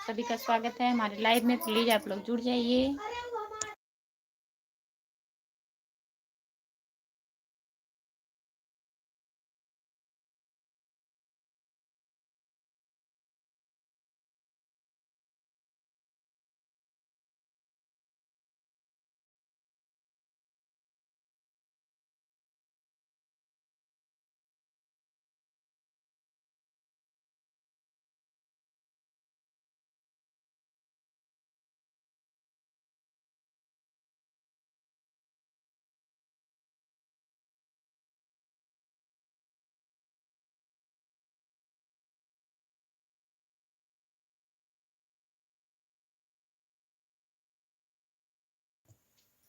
सभी का स्वागत है हमारे लाइव में। प्लीज आप लोग जुड़ जाइए।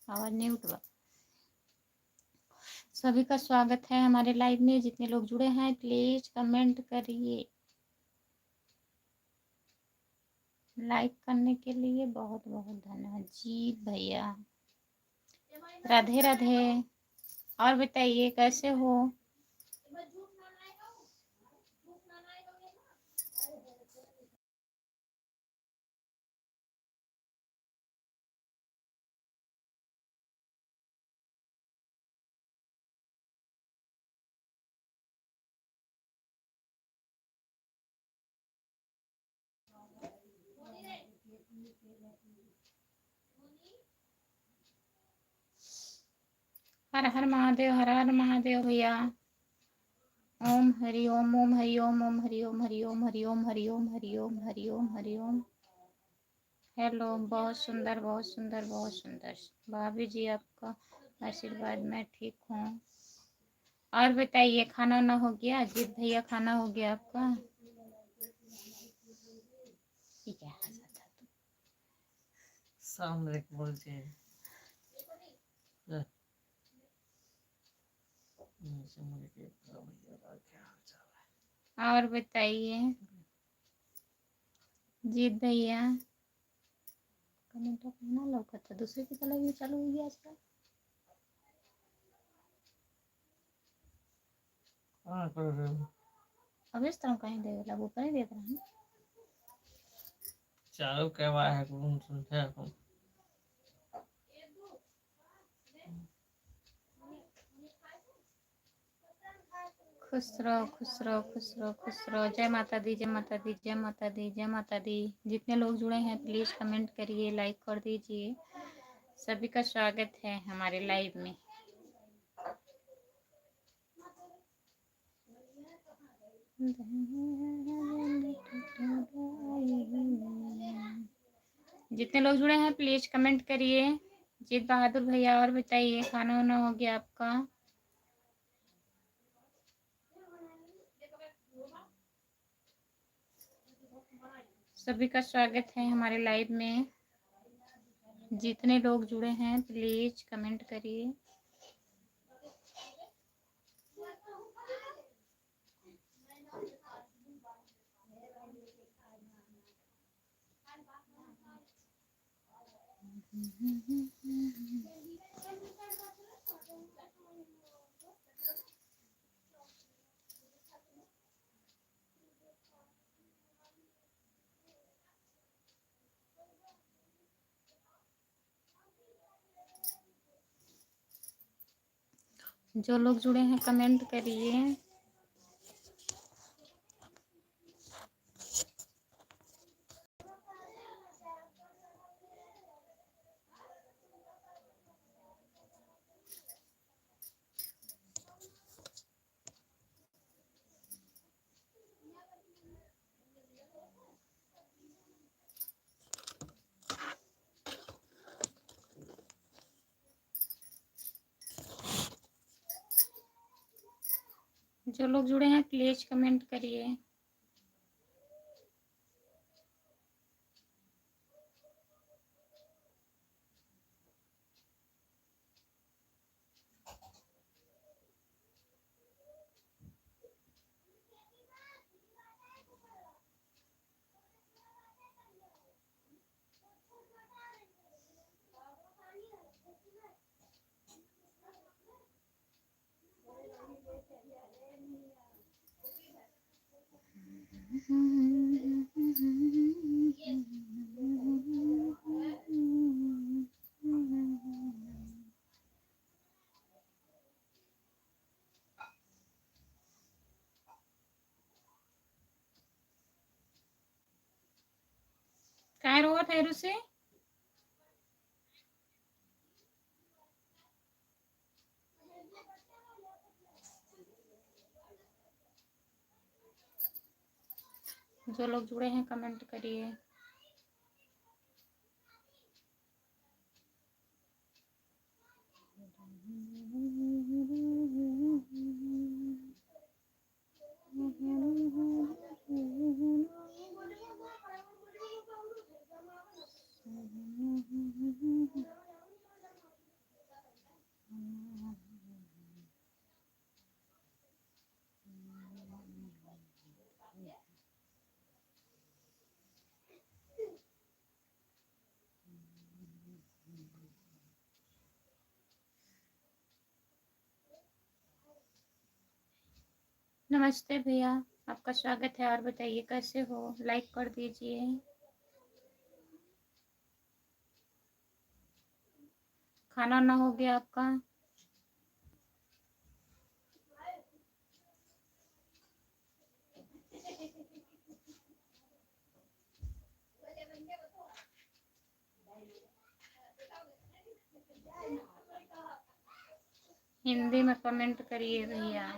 आवाज नहीं उठवा। सभी का स्वागत है हमारे लाइव में। जितने लोग जुड़े हैं प्लीज कमेंट करिए। लाइक करने के लिए बहुत बहुत धन्यवाद जी भैया। राधे राधे। और बताइए कैसे हो। हर हर महादेव, हर हर महादेव भैया। ओम हरि ओम, ओम हरि ओम, ओम हरि ओम, हरि ओम हरि ओम, हरि ओम हरि ओम, हरि ओम हरि ओम। हेलो, बहुत सुंदर बहुत सुंदर बहुत सुंदर। भाभी जी आपका आशीर्वाद, मैं ठीक हूँ। और बताइए खाना वाना हो गया। अजीत भैया खाना हो गया आपका। सामने बोलते और बताइए जीत भैया। कमेंट ना लौका था दूसरे की तरह भी चालू हो गया आजकल। अब इस तरह कहीं देगा वो कहीं देख रहा है। चालू करवा है कौन सुनते हैं कौन। खुश रहो खुश रहो खुश रहो खुश रहो। जय माता दी, जय माता दी, जय माता दी, जय माता दी। जितने लोग जुड़े हैं प्लीज कमेंट करिए, लाइक कर दीजिए। सभी का स्वागत है हमारे लाइव में। जितने लोग जुड़े हैं प्लीज कमेंट करिए। जीत बहादुर भैया और बताइए खाना वाना हो गया आपका। सभी का स्वागत है हमारे लाइव में। जितने लोग जुड़े हैं प्लीज कमेंट करिए। जो लोग जुड़े हैं कमेंट करिए। जो लोग जुड़े हैं प्लीज कमेंट करिए। काय रोवत है ऋषि? जो लोग जुड़े हैं कमेंट करिए। नमस्ते भैया, आपका स्वागत है। और बताइए कैसे हो? लाइक कर दीजिए। खाना ना हो गया आपका? हिंदी में कमेंट करिए भैया।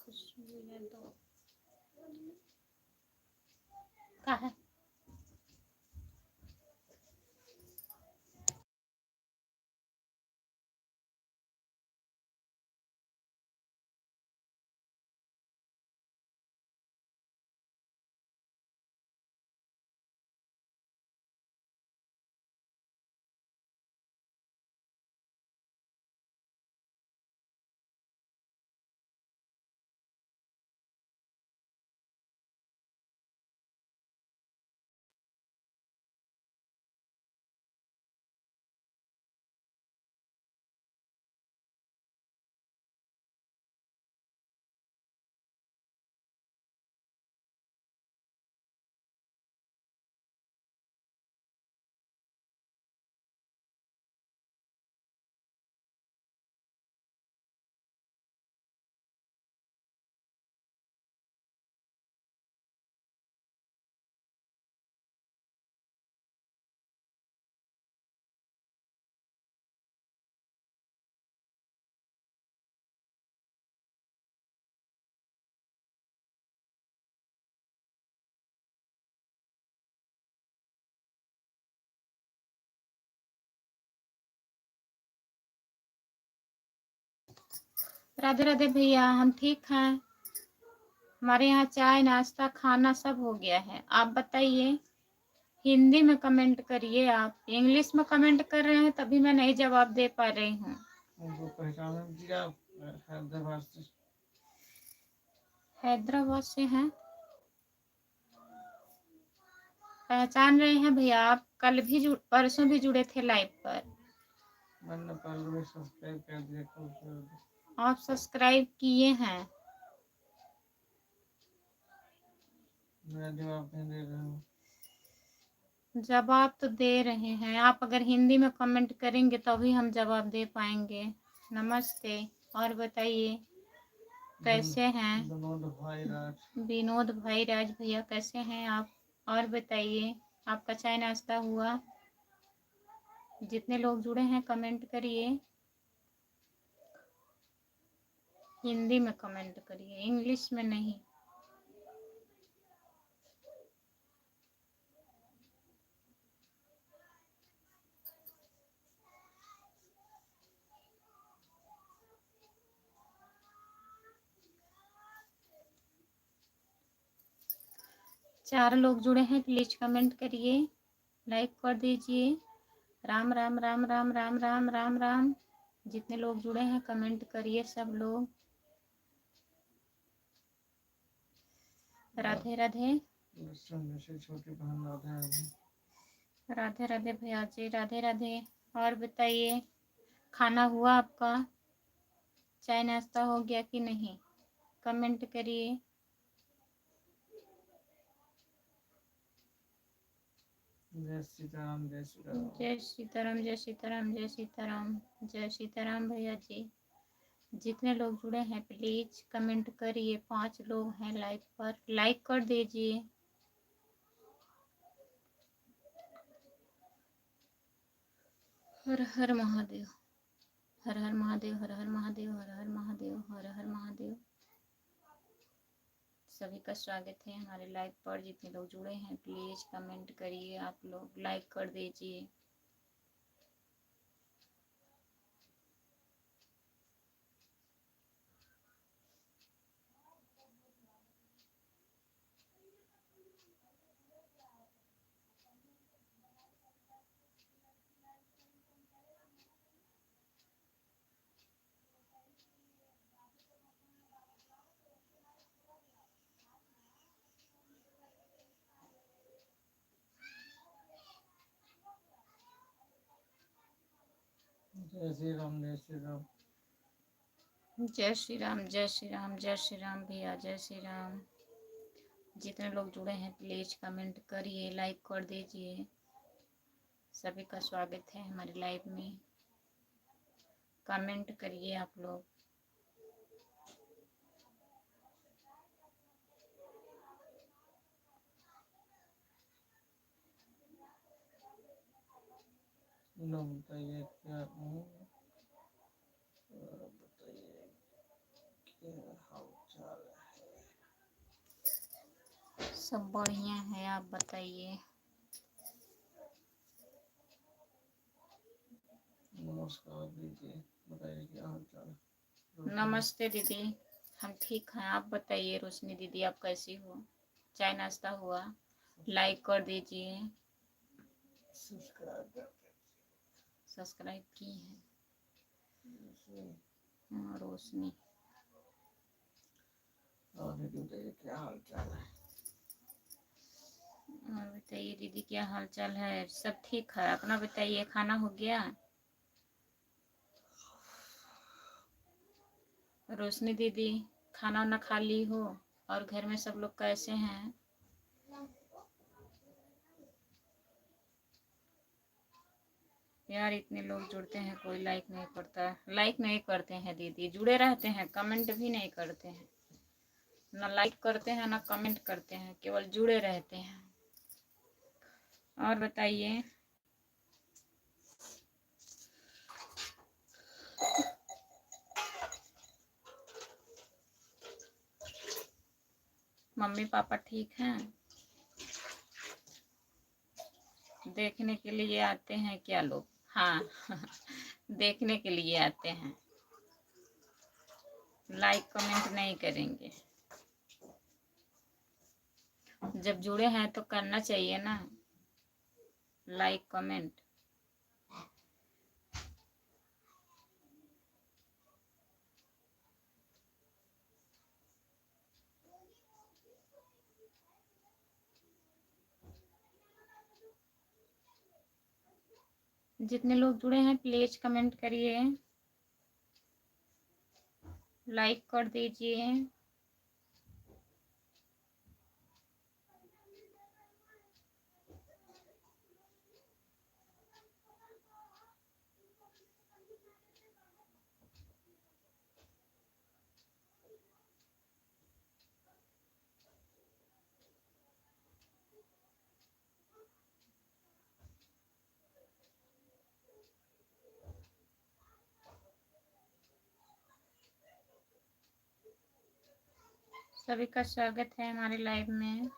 खुशबू है तो का है। राधे राधे भैया, हम ठीक हैं। हमारे यहाँ चाय नाश्ता खाना सब हो गया है। आप बताइए। हिंदी में कमेंट करिए। आप इंग्लिश में कमेंट कर रहे हैं तभी मैं नहीं जवाब दे पा रही हूँ। उनको पहचान दिया हैदराबाद से। हैदराबाद से हैं? पहचान रहे हैं भैया। आप कल भी परसों भी जुड़े थे लाइव पर। मैंने पहले भी सब्सक्राइब कर दिया। आप सब्सक्राइब किए हैं। मैं जवाब नहीं दे रहा हूँ। जवाब तो दे रहे हैं। आप अगर हिंदी में कमेंट करेंगे तभी हम जवाब दे पाएंगे। नमस्ते। और बताइए कैसे हैं? विनोद भाई राज भैया कैसे हैं आप? और बताइए आपका चाय नाश्ता हुआ? जितने लोग जुड़े हैं कमेंट करिए। हिंदी में कमेंट करिए, इंग्लिश में नहीं। 4 लोग जुड़े हैं, प्लीज कमेंट करिए, लाइक कर दीजिए। राम राम राम राम राम राम राम राम। जितने लोग जुड़े हैं कमेंट करिए सब लोग। राधे राधे। छोटी बहन राधे राधे राधे भैया जी, राधे राधे। और बताइए, खाना हुआ आपका? चाय नाश्ता हो गया कि नहीं? कमेंट करिए। जय सीताराम जय सीताराम। जय सीताराम जय सीताराम जय सीताराम जय सीताराम भैया जी। जितने लोग जुड़े हैं प्लीज कमेंट करिए। 5 लोग हैं लाइक पर, लाइक कर दीजिए। हर हर महादेव, हर हर महादेव, हर हर महादेव, हर हर महादेव, हर हर महादेव। सभी का स्वागत है हमारे लाइव पर। जितने लोग जुड़े हैं प्लीज कमेंट करिए, आप लोग लाइक कर दीजिए। जय श्री राम जय श्री राम। जय श्री राम जय श्री राम जय श्री राम भैया, जय श्री राम। जितने लोग जुड़े हैं प्लीज कमेंट करिए, लाइक कर दीजिए। सभी का स्वागत है हमारे लाइव में। कमेंट करिए आप लोग। बताइए क्या बताइए क्या हाल चाल है? सब बढ़िया है, आप बताइए। नमस्कार दीदी, बताइए क्या हाल चाल? नमस्ते दीदी, हम ठीक हैं। आप बताइए रोशनी दीदी, आप कैसी हो? चाय नाश्ता हुआ? लाइक कर दीजिए। सब्सक्राइब की है रोशनी। और दीदी बताइए क्या हाल चाल है? और बताइए दीदी क्या हाल चाल है? सब ठीक है, अपना बताइए। खाना हो गया? रोशनी दीदी खाना वाना खा ली हो? और घर में सब लोग कैसे हैं? यार इतने लोग जुड़ते हैं, कोई लाइक नहीं करता। लाइक नहीं करते हैं दीदी, जुड़े रहते हैं कमेंट भी नहीं करते हैं। ना लाइक करते हैं ना कमेंट करते हैं, केवल जुड़े रहते हैं। और बताइए। मम्मी पापा ठीक हैं? देखने के लिए आते हैं क्या लोग? हाँ देखने के लिए आते हैं, लाइक कमेंट नहीं करेंगे। जब जुड़े हैं तो करना चाहिए ना लाइक कमेंट। जितने लोग जुड़े हैं प्लीज कमेंट करिए, लाइक कर दीजिए। सभी का स्वागत है हमारे लाइव में।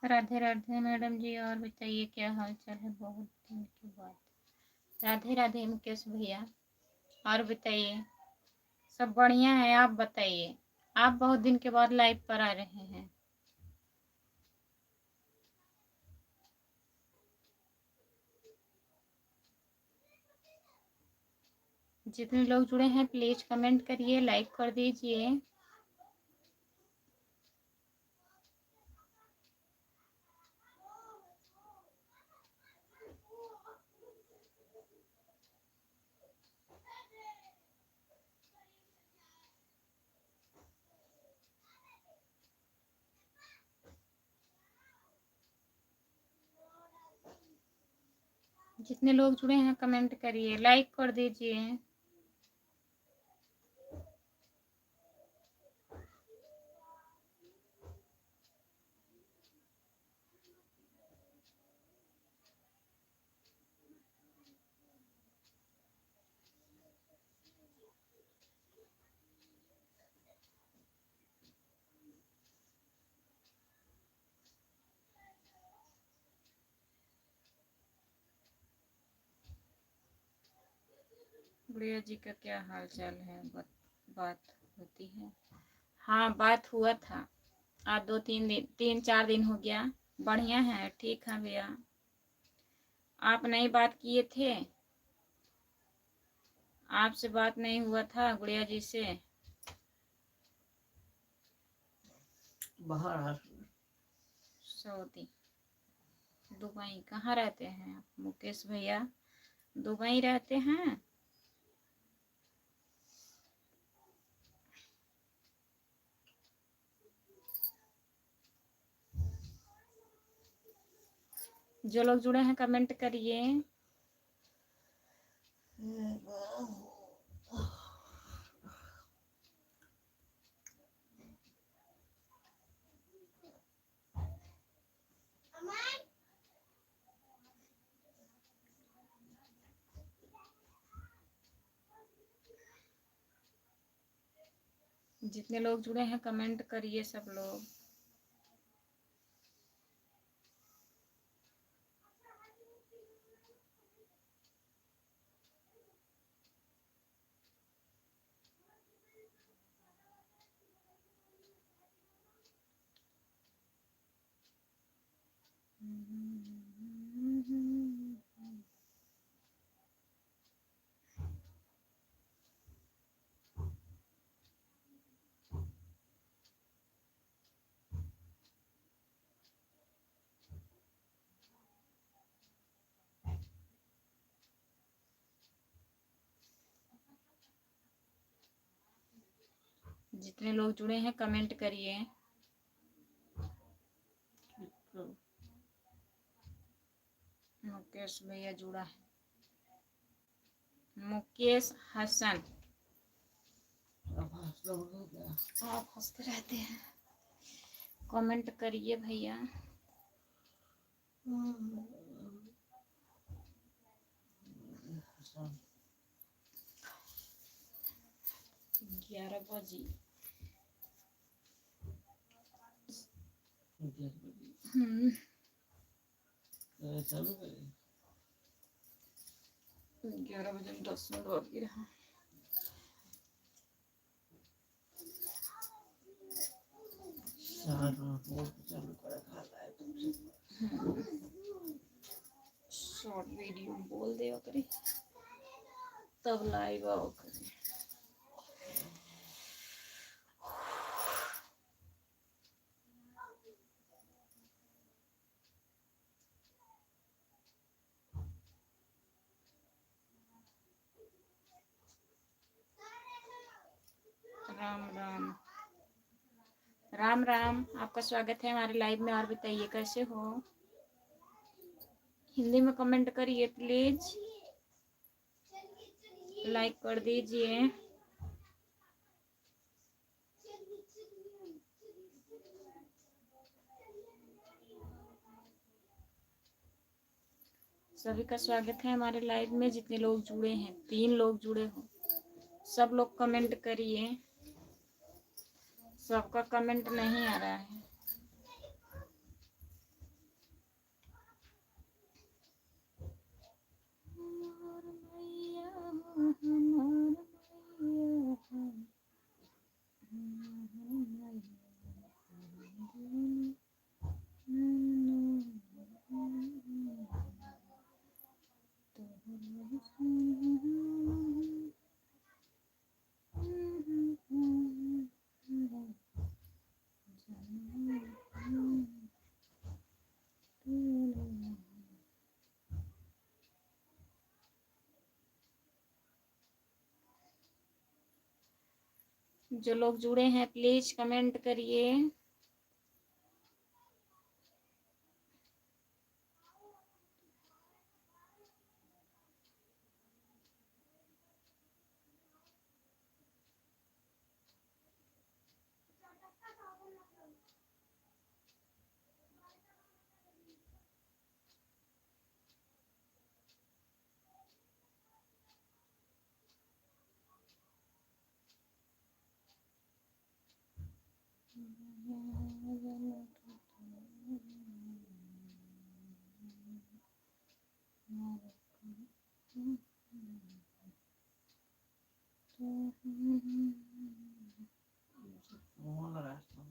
राधे राधे मैडम जी, और बताइए क्या हाल चाल है बहुत दिन के बाद। राधे राधे मुकेश भैया, और बताइए सब बढ़िया है। आप बताइए, आप बहुत दिन के बाद लाइव पर आ रहे हैं। जितने लोग जुड़े हैं प्लीज कमेंट करिए, लाइक कर दीजिए। जितने लोग जुड़े हैं कमेंट करिए, लाइक कर दीजिए। गुड़िया जी का क्या हाल चाल है, बात होती है? हाँ बात हुआ था, आज 3-4 दिन हो गया। बढ़िया है, ठीक है भैया। आप नहीं बात किए थे, आपसे बात नहीं हुआ था गुड़िया जी से? बाहर सऊदी, दुबई। कहाँ रहते हैं आप मुकेश भैया? दुबई रहते हैं? जो लोग जुड़े हैं कमेंट करिए। जितने लोग जुड़े हैं कमेंट करिए सब लोग। जितने लोग जुड़े हैं कमेंट करिए। मुकेश भैया जुड़ा है, मुकेश हसन। आप हंसते रहते हैं, कमेंट करिए भैया। 11 बजे। चालू करें 11 बजे 10 मिनट बाकी रहा। चालू कर शॉर्ट वीडियो बोल दे करे तब लाइव आओ करे। राम राम राम राम, आपका स्वागत है हमारे लाइव में। और बताइए कैसे हो? हिंदी में कमेंट करिए प्लीज, लाइक कर दीजिए। सभी का स्वागत है हमारे लाइव में। जितने लोग जुड़े हैं, 3 लोग जुड़े हो, सब लोग कमेंट करिए। सबका कमेंट नहीं आ रहा है। जो लोग जुड़े हैं प्लीज कमेंट करिए। फोन रास्ता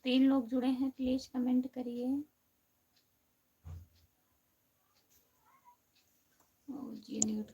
3 लोग जुड़े हैं प्लीज कमेंट करिए। जी म्यूट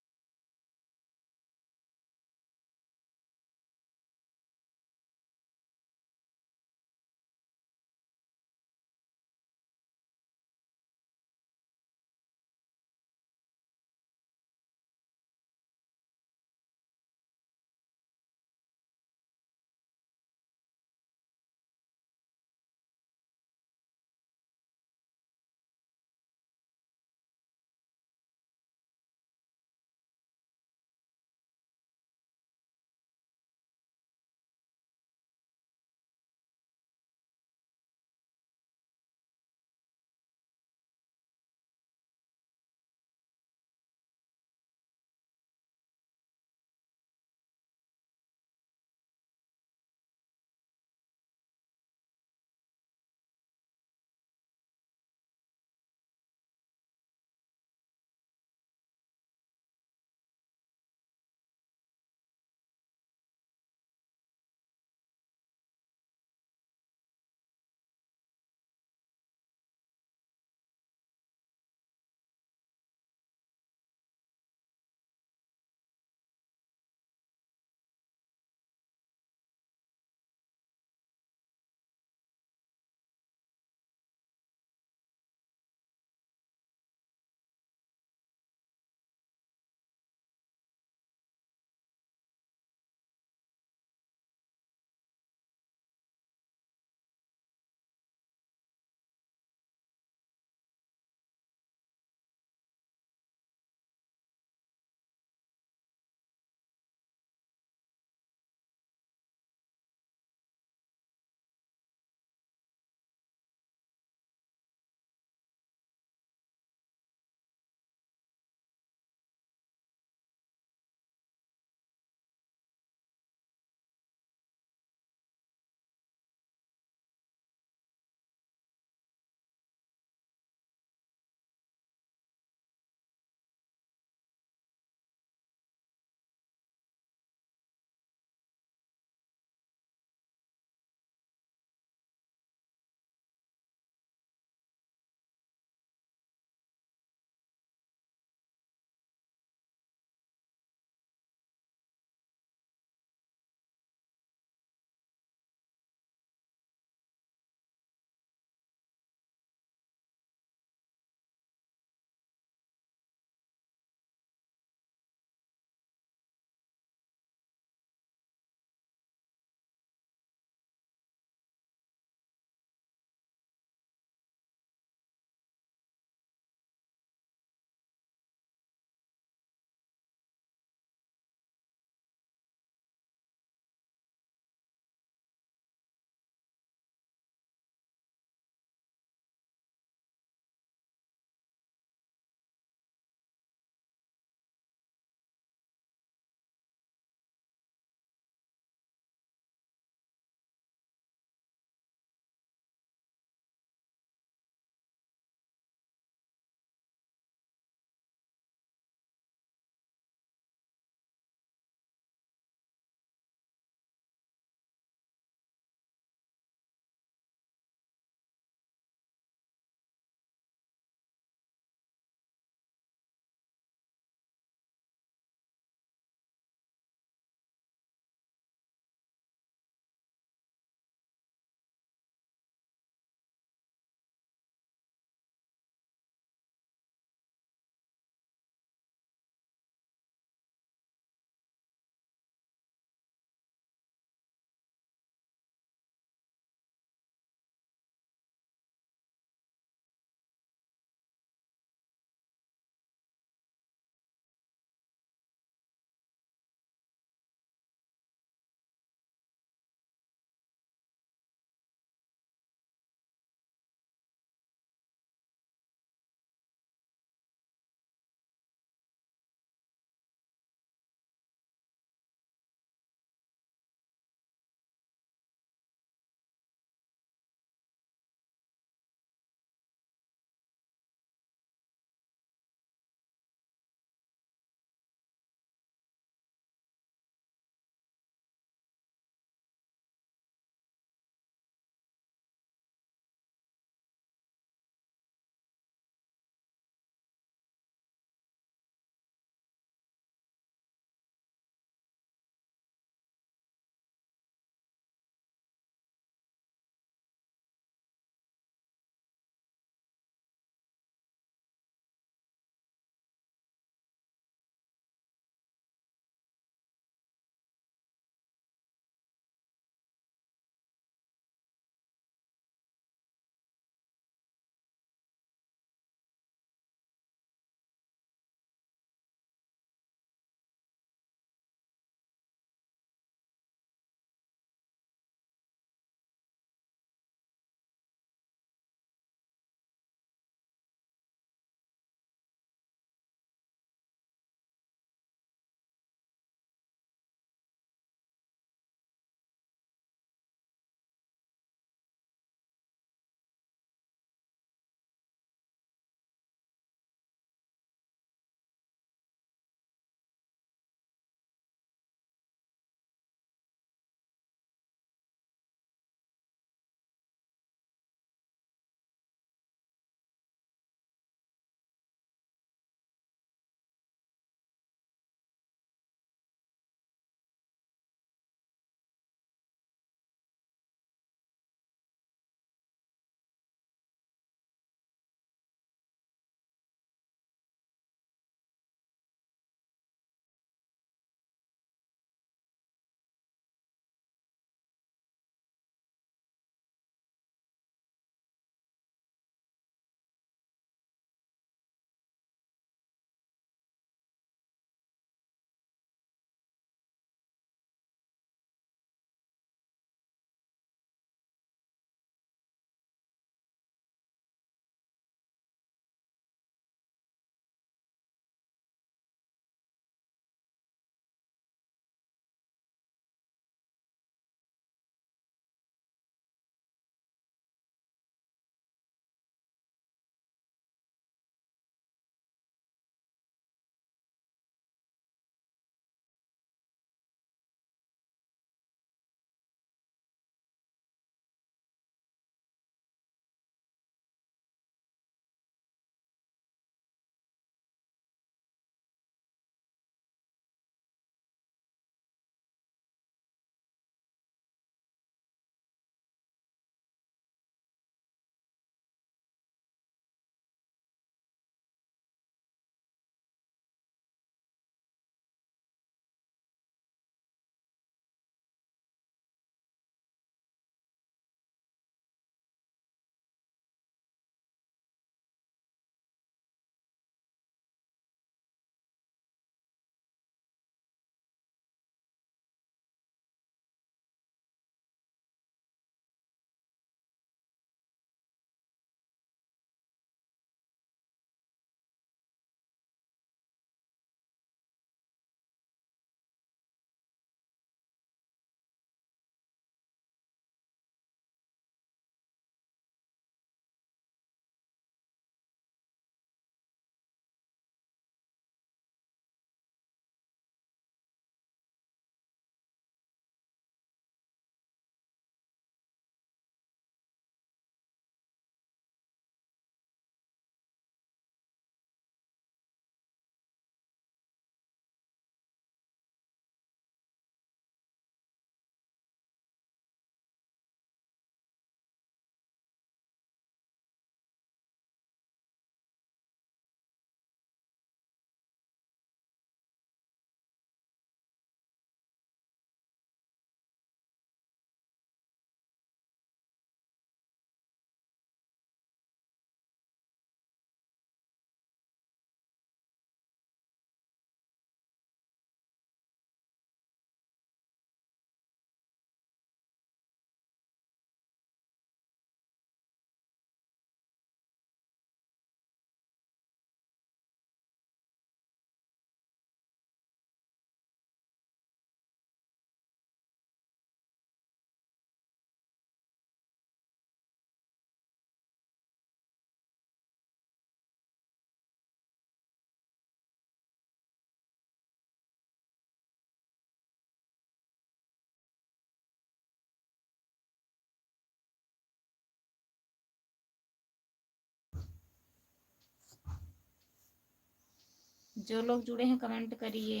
जो लोग जुड़े हैं कमेंट करिए।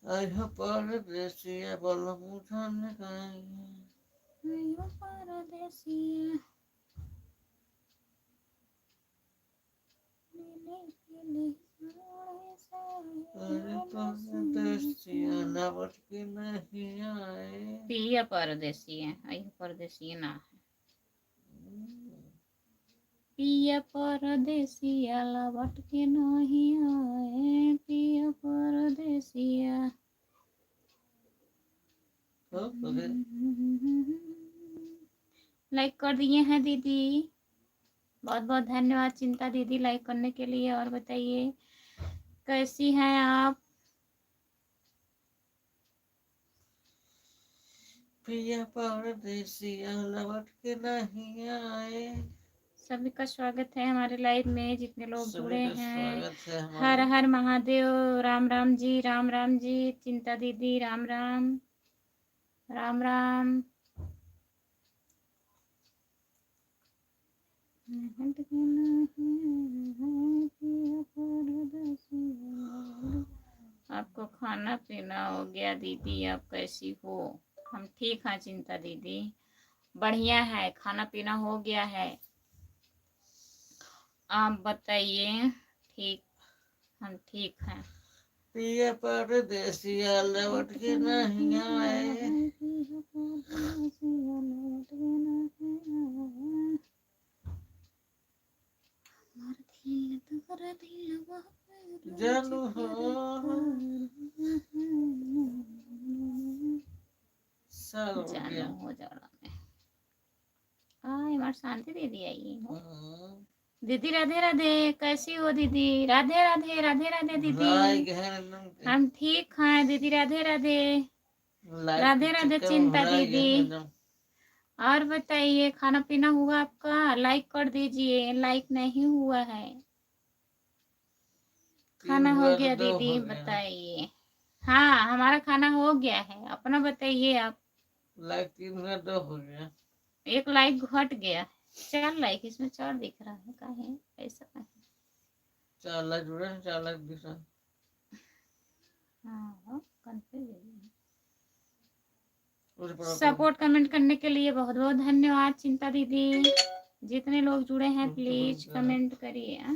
आया परदेसिया बलम उठाने गए। आया परदेसिया नीले पीले साड़े अरे साया परदेसिया लौट के नहीं आए। पिया परदेसिया आया परदेसिया ना है। पिया परदेसिया लौट के नहीं आए। पिया परदेसिया लाइक कर दिए हैं दीदी, बहुत बहुत धन्यवाद चिंता दीदी लाइक करने के लिए। और बताइए कैसी हैं आप? पिया परदेसिया लौट के नहीं आए। सभी का स्वागत है हमारे लाइव में, जितने लोग जुड़े सभी का हैं। स्वागत है हर हमारे। हर महादेव। राम राम जी, राम राम जी। चिंता दीदी राम राम, राम राम। आपको खाना पीना हो गया दीदी, आप कैसी हो? हम ठीक हैं चिंता दीदी, बढ़िया है, खाना पीना हो गया है। आप बताइए। ठीक, हम ठीक हैं। पिया परदेसिया लौट के नहीं आए। जानू हो साल हो गया। जानू हो जाड़ा में हमारी शांति दीदी आई हो। दीदी राधे राधे, कैसी हो दीदी? राधे राधे, राधे राधे दीदी। हम ठीक हैं दीदी, राधे राधे, राधे राधे चिंता दीदी। और बताइए खाना पीना हुआ आपका? लाइक कर दीजिए, लाइक नहीं हुआ है। खाना हो गया दीदी, बताइए। हाँ हमारा खाना हो गया है, अपना बताइए आप। लाइक 3 हुआ 2 हो गया। एक लाइक घट गया, 4 लाइक इसमें 4 दिख रहा है, काहे ऐसा काहे? 4 लाइक जुड़े हैं, 4 लाइक दिख रहा। हाँ कंफ्यूज। सपोर्ट कमेंट करने के लिए बहुत बहुत धन्यवाद चिंता दीदी। जितने लोग जुड़े हैं प्लीज कमेंट करिए।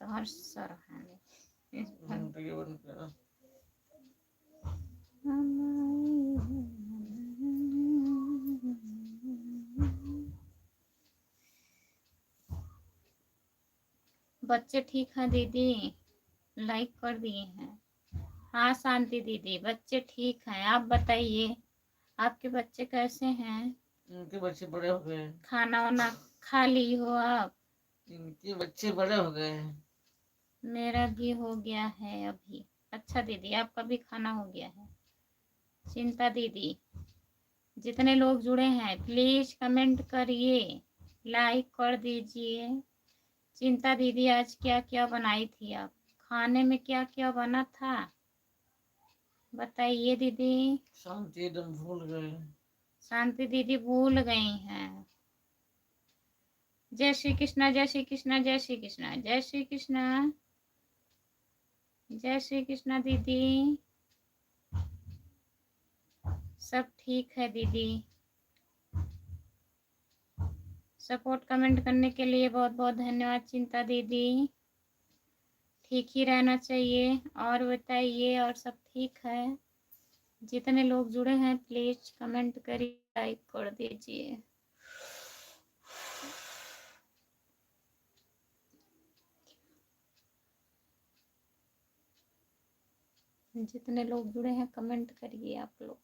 तो हर सर बच्चे ठीक हैं दीदी, लाइक कर दिए हैं। हाँ शांति दीदी, बच्चे ठीक हैं। आप बताइए आपके बच्चे कैसे हैं? इनके बच्चे बड़े हो गए। खाना वाना खा ली हो आप? इनके बच्चे बड़े हो गए हैं। मेरा भी हो गया है अभी। अच्छा दीदी आपका भी खाना हो गया है। चिंता दीदी, जितने लोग जुड़े हैं प्लीज कमेंट करिए, लाइक कर दीजिए। चिंता दीदी आज क्या क्या बनाई थी आप? खाने में क्या क्या बना था बताइए दीदी। शांति एकदम भूल गए। शांति दीदी भूल गई हैं। जय श्री कृष्णा, जय श्री कृष्णा, जय श्री कृष्णा, जय श्री कृष्णा, जय श्री कृष्णा दीदी। सब ठीक है दीदी। सपोर्ट कमेंट करने के लिए बहुत बहुत धन्यवाद चिंता दीदी। ठीक ही रहना चाहिए। और बताइए और सब ठीक है? जितने लोग जुड़े हैं प्लीज कमेंट करिए, लाइक कर दीजिए। जितने लोग जुड़े हैं कमेंट करिए आप लोग।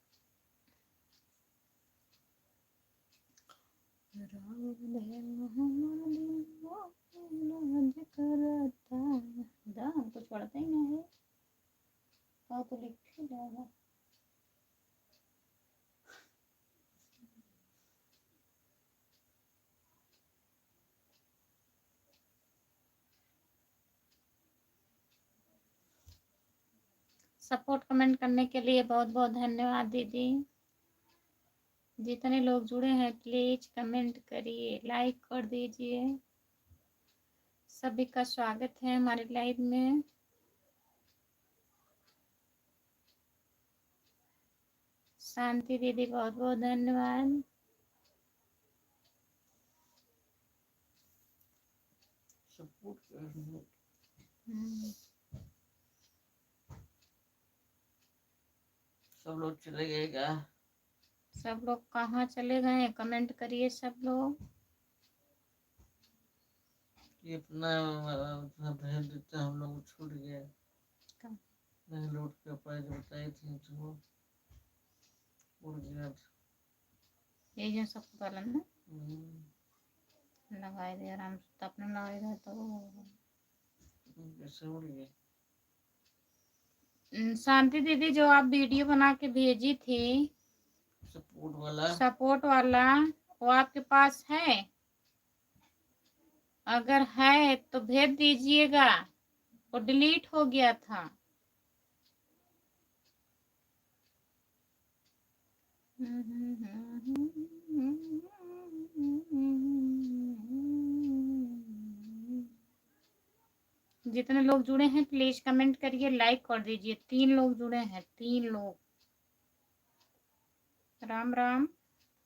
कुछ पढ़ते ही नहीं है तो लिख ही जाएगा। सपोर्ट कमेंट करने के लिए बहुत बहुत धन्यवाद दीदी। जितने लोग जुड़े हैं प्लीज कमेंट करिए, लाइक कर दीजिए। सभी का स्वागत है हमारे लाइव में। शांति दीदी बहुत बहुत धन्यवाद। सपोर्ट कर सब लोग चले गए क्या? सब लोग कहाँ चले गए कमेंट करिए सब लोग। ये अपना भेज देते हम लोग छूट गया। नहीं लौट के पाए जो बताई थी तो वो उड़ गया था। ये जो सबको वाला ना लगाए दे आराम से, तो अपने लगाए दे तो कैसे उड़ गया? शांति दीदी जो आप वीडियो बना के भेजी थी सपोर्ट वाला वो आपके पास है? अगर है तो भेज दीजिएगा, वो डिलीट हो गया था। जितने लोग जुड़े हैं प्लीज कमेंट करिए, लाइक कर दीजिए। 3 लोग जुड़े हैं, 3 लोग। राम राम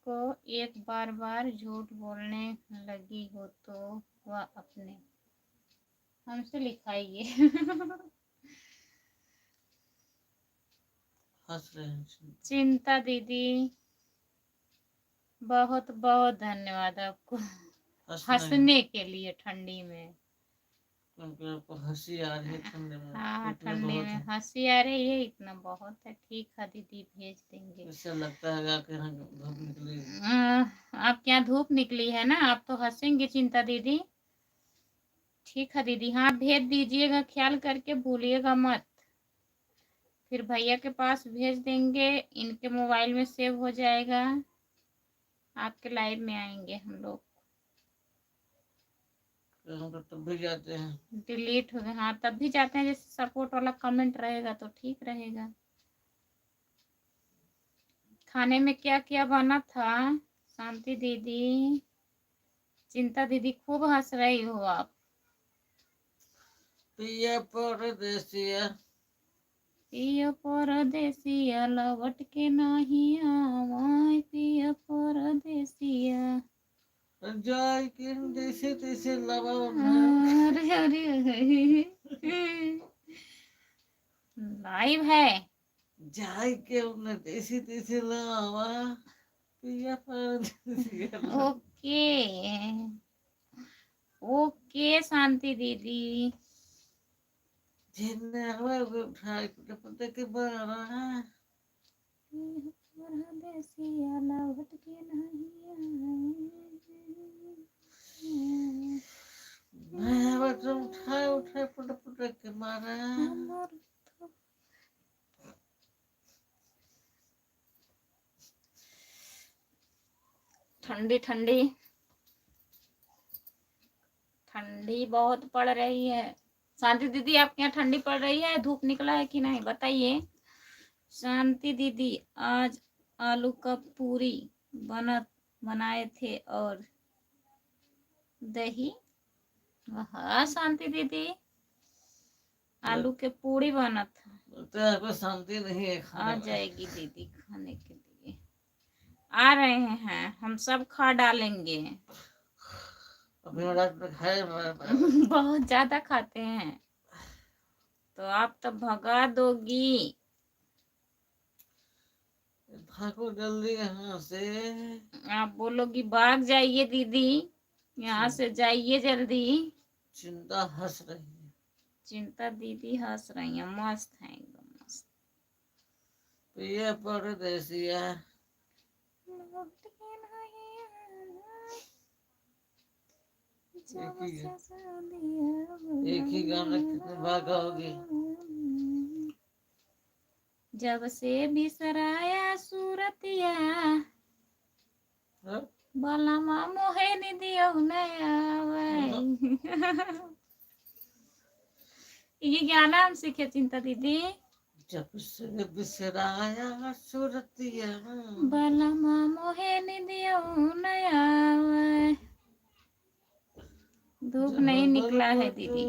को एक बार बार झूठ बोलने लगी हो तो वह अपने हमसे लिखाइए। हंस रहे हैं। चिंता दीदी बहुत बहुत धन्यवाद आपको हंसने के लिए ठंडी में। क्योंकि आपको हंसी आ रही है ठंडी में। हाँ ठंडी में हंसी आ रही है, इतना बहुत है। ठीक है दीदी भेज देंगे। इससे लगता है कि यहाँ धूप निकली। आपके यहाँ धूप निकली है ना, आप तो हंसेंगे चिंता दीदी। ठीक है दीदी, हाँ भेज दीजिएगा, ख्याल करके भूलिएगा मत। फिर भैया के पास भेज देंगे, इनके मोबाइल में सेव हो जाएगा, आपके लाइव में आएंगे हम लोग। हम तो तब भी जाते हैं। डिलीट हो गए, हाँ तब भी जाते हैं, जैसे सपोर्ट वाला कमेंट रहेगा तो ठीक रहेगा। खाने में क्या क्या बना था शांति दीदी? चिंता दीदी खूब हंस रही हो आप। पिया परदेसिया, पिया परदेसिया लौट के नहीं आवाए, पिया परदेसिया जाय के जैसे तैसे लवा। अरे अरे लाइव है। जाय के उन्हें तैसे तैसे लवा पिया परदेसिया। ओके ओके शांति दीदी। जिन्ने हवा उठा के पता के बारा परदेसिया लौट के नहीं आवाए। मैं बच्चा उठाए उठाए पट पट के मारा। ठंडी ठंडी ठंडी बहुत पड़ रही है। शांति दीदी आपके यहाँ ठंडी पड़ रही है, धूप निकला है कि नहीं बताइए। शांति दीदी आज आलू का पूरी बनाए थे और दही। हाँ शांति दीदी आलू के पूरी बना था। तो शांति नहीं है खाने आ में। जाएगी दीदी खाने के लिए, आ रहे हैं, हम सब खा डालेंगे। बहुत ज्यादा खाते हैं तो आप तो भगा दोगी। भागो जल्दी यहाँ से। आप बोलोगी भाग जाइए दीदी, यहाँ से जाइए जल्दी। चिंता हंस रही है। चिंता दीदी हंस रही है, मस्त है एकदम मस्त। पिया परदेसिया एक ही गाना कितने बार गाओगी? जब से बिसराया सूरतिया बलमा मोहे निदियो नया। ये गाना हम सीखे चिंता दीदी। जब से बिसराया सूरतिया बलमा मोहे निदियो नया। धूप नहीं निकला है दीदी।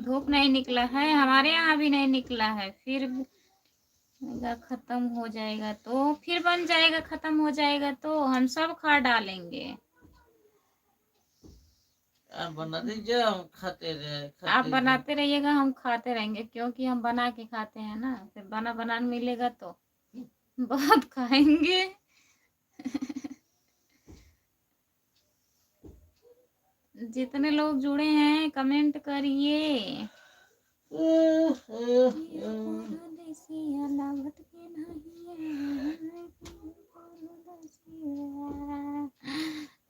धूप नहीं निकला है, हमारे यहाँ भी नहीं निकला है। फिर खत्म हो जाएगा तो फिर बन जाएगा, खत्म हो जाएगा तो हम सब खा डालेंगे। आप बना दीजिए, हम खाते रहे। आप बनाते रहिएगा, हम खाते रहेंगे, क्योंकि हम बना के खाते हैं ना। फिर बना मिलेगा तो बहुत खाएंगे। जितने लोग जुड़े हैं कमेंट करिए।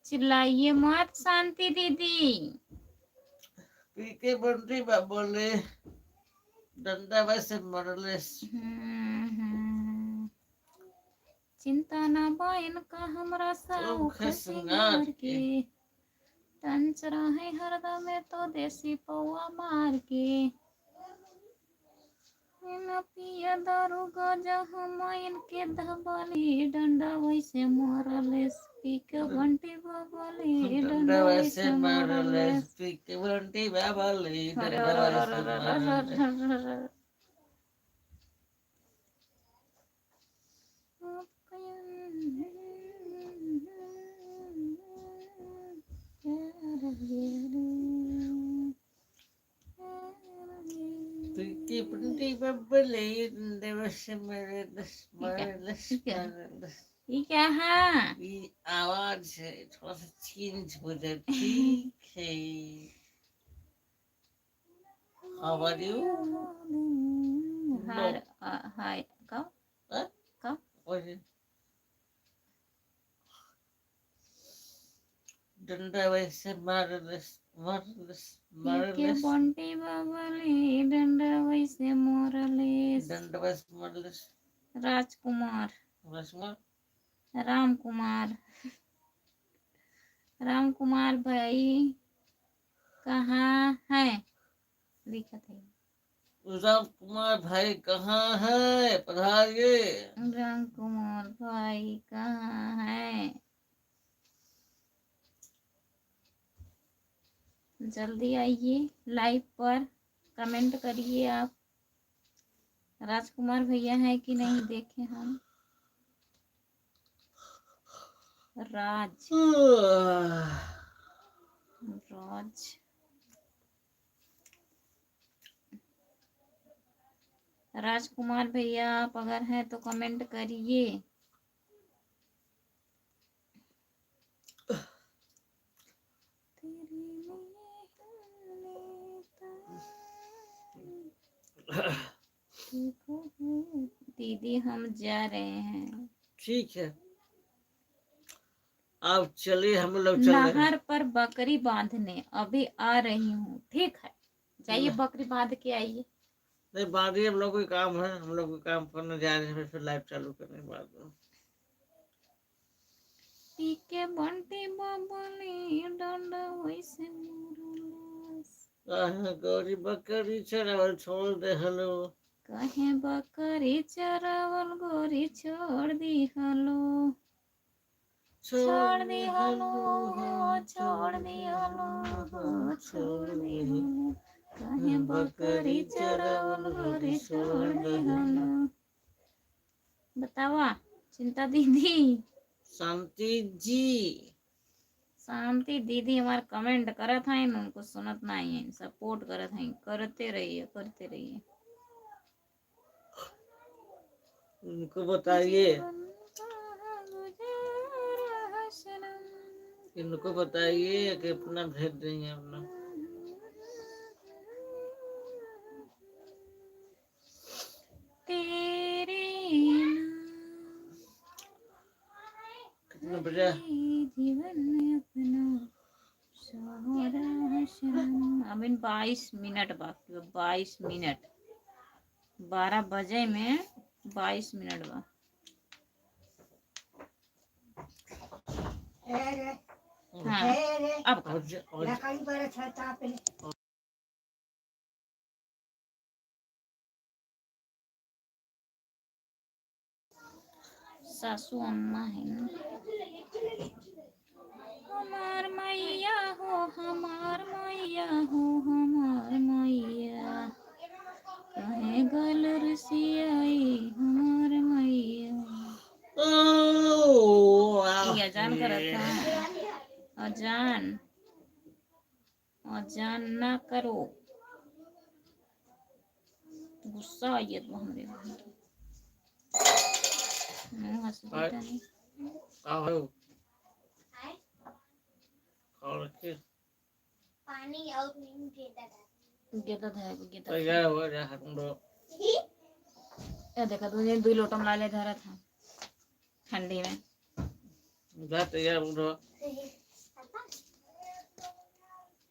चिल्लाइए मत शांति दीदी। पीके बंटी बोले डंडा वैसे मरले। चिंता ना बहन का हमरा साउख सिंगार के, टंच रहे हरदम में तो देसी पौआ मार के। न पिया दारू गजा हम इनके धबली, डंडा वैसे मरले। पी के बंटी बबली, डंडा वैसे मरले। पी के बंटी बबली, डंडा वैसे मरले। Pretty pretty bubbly, there was some marvelous. ये क्या है? ये आवाज है, थोड़ा सा चेंज हो जाए, ठीक है। How are you? Hi, कब? What? कब? What is it? डंडा वैसे marvelous. के बंटी बबली, डंडा वैसे मरले। डंडा वैसे marvelous. राजकुमार, राजकुमार, रामकुमार भाई कहाँ है? लिखा था रामकुमार भाई कहाँ है? पधारिए। रामकुमार भाई कहाँ है? जल्दी आइए लाइव पर, कमेंट करिए आप। राजकुमार भैया है कि नहीं देखे हम। राज राजकुमार भैया आप अगर हैं तो कमेंट करिए। दीदी हम जा रहे हैं। ठीक है, आप चलिए, हम लोग चल रहे हैं। नहर पर बकरी बांधने, अभी आ रही हूँ। ठीक है, जाइए बकरी बांध के आइए। नहीं बांधिए, हम लोग कोई काम है, हम लोग कोई काम करने जा रहे हैं, फिर लाइव चालू करने के बाद। पीके बंटी बबली, डंडा वैसे मरले। गौरी बकरी चरावल छोड़ दे हलो। कहे बकरी चरावल गोरी छोड़ दी हलो। छोड़ दी हलो, छोड़ दी हलो, छोड़ दी हलो। कहे बकरी चरावल गोरी छोड़ दी हलो। बतावा चिंता दीदी। शांति जी, शांति दीदी हमारे कमेंट करत हैं, उनको सुनत नहीं है, सपोर्ट करत हैं। करते रहिए, करते रहिए। उनको बताइए, इनको बताइए कि अपना भेज देंगे अपना। तेरे कितने बजे? जीवन अपना अभी 22 मिनट बाकी है। 22 मिनट, 12 बजे में 22 मिनट बा। हाँ, अब सासू अम्मा है ना। हमार मैया हो, हमार मैया हो, हमार मैया कहे गल रसियाई हमार मैया। ये अजान करत है। अजान अजान ना करो, गुस्सा आई तो हमरे मुंह हंस देता है। पानी और नींबू गेदा है गेदा तैयार हो जा हम लोग। ये देखा तुझे 2 लोटा में ले धरा था ठंडी में। जा तैयार हो रहा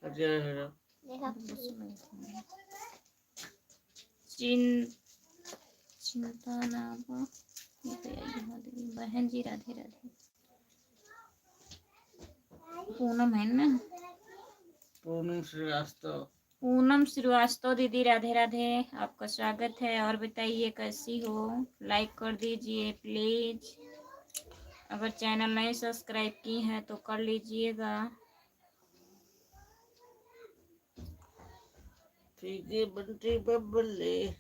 तैयार हो रहा। चिंता ना बहन जी। राधे राधे। पूनम है ना। पूनम श्रीवास्तव। पूनम श्रीवास्तव दीदी राधे राधे, आपका स्वागत है। और बताइए कैसी हो। लाइक कर दीजिए प्लीज। अगर चैनल नहीं सब्सक्राइब की है तो कर लीजिएगा। ठीक है बंटी बबले।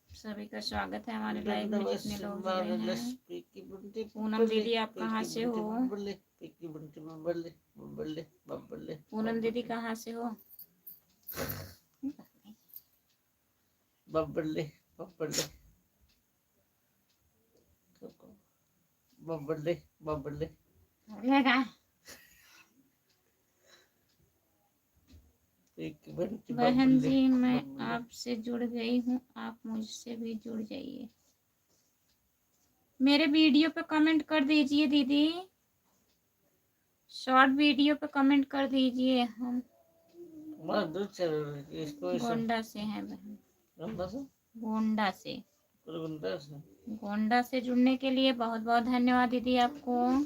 सभी का स्वागत है हमारे लाइव में जितने लोग जुड़े हैं। पूनम पूनम दीदी आप कहाँ से हो। पूनम दीदी कहाँ से हो। बबले बबले बबले बबले बहन जी मैं आपसे जुड़ गई हूँ, आप मुझसे भी जुड़ जाइए। मेरे वीडियो पे कमेंट कर दीजिए दीदी। शॉर्ट वीडियो पे कमेंट कर दीजिए। हम गोंडा से हैं बहन। गोंडा से। गोंडा से जुड़ने के लिए बहुत बहुत धन्यवाद दीदी आपको।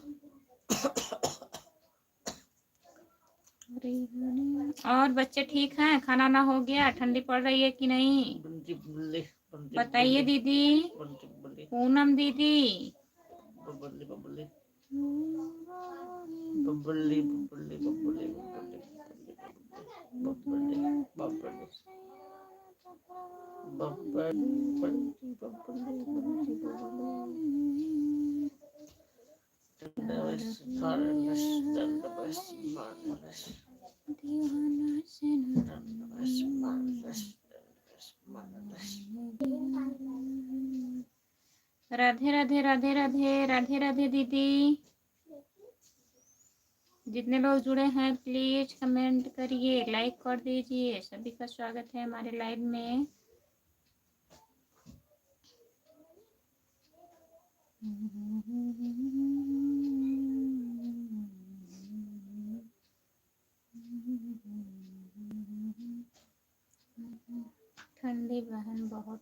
और बच्चे ठीक हैं। खाना ना हो गया। ठंडी पड़ रही है कि नहीं बताइए दीदी। पूनम दीदी बबली बबली बबली बबली बबली राधे राधे राधे राधे राधे राधे दीदी। जितने लोग जुड़े हैं प्लीज कमेंट करिए, लाइक कर दीजिए। सभी का स्वागत है हमारे लाइव में। ठंडी बहन बहुत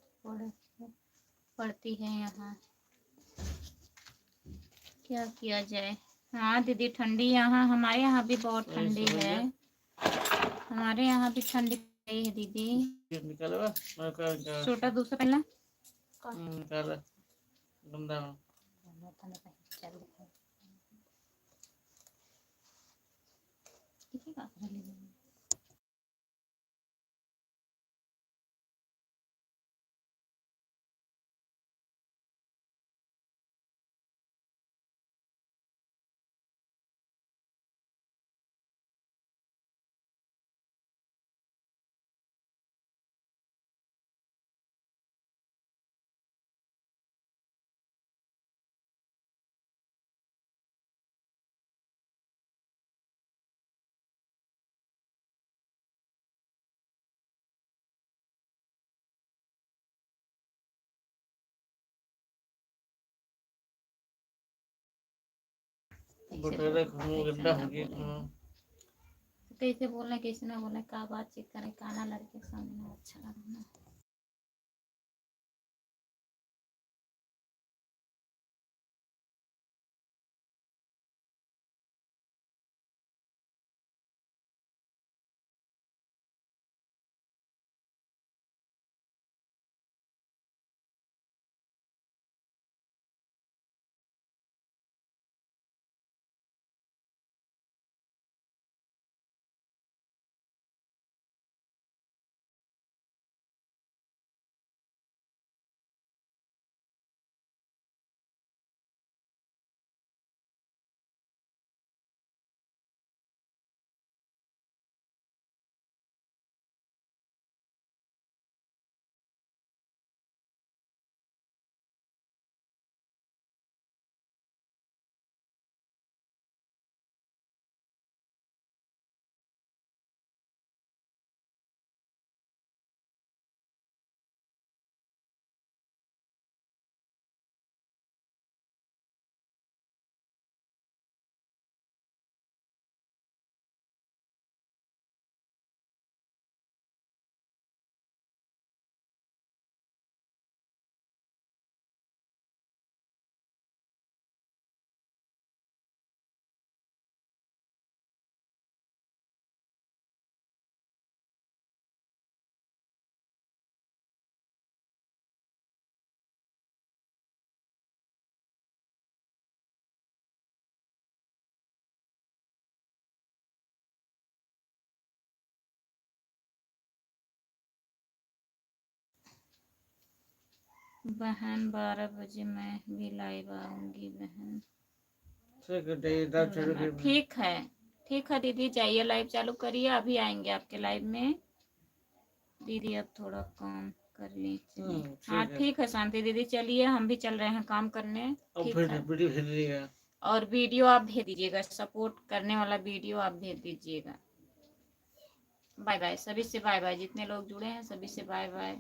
पड़ती है यहाँ, क्या किया जाए। हाँ दीदी ठंडी यहाँ, हमारे यहाँ भी बहुत ठंडी है। हमारे यहाँ भी ठंडी है दीदी। छोटा दूसरा पहला कैसे बोलना कैसे ना बोलना, क्या बातचीत करें, काना लड़के के सामने अच्छा लगना। बहन 12 बजे मैं भी लाइव आऊंगी बहन। ठीक है डेटा चालू कर ठीक है दीदी, जाइए लाइव चालू करिए, अभी आएंगे आपके लाइव में। दीदी अब थोड़ा काम कर लीजिए। हाँ ठीक है शांति दीदी, चलिए हम भी चल रहे हैं काम करने। ठीक है, वीडियो भेज दीजिएगा और वीडियो आप भेज दीजिएगा, सपोर्ट करने वाला वीडियो आप भेज दीजिएगा। बाय बाय सभी से, बाय बाय, जितने लोग जुड़े हैं सभी से बाय बाय।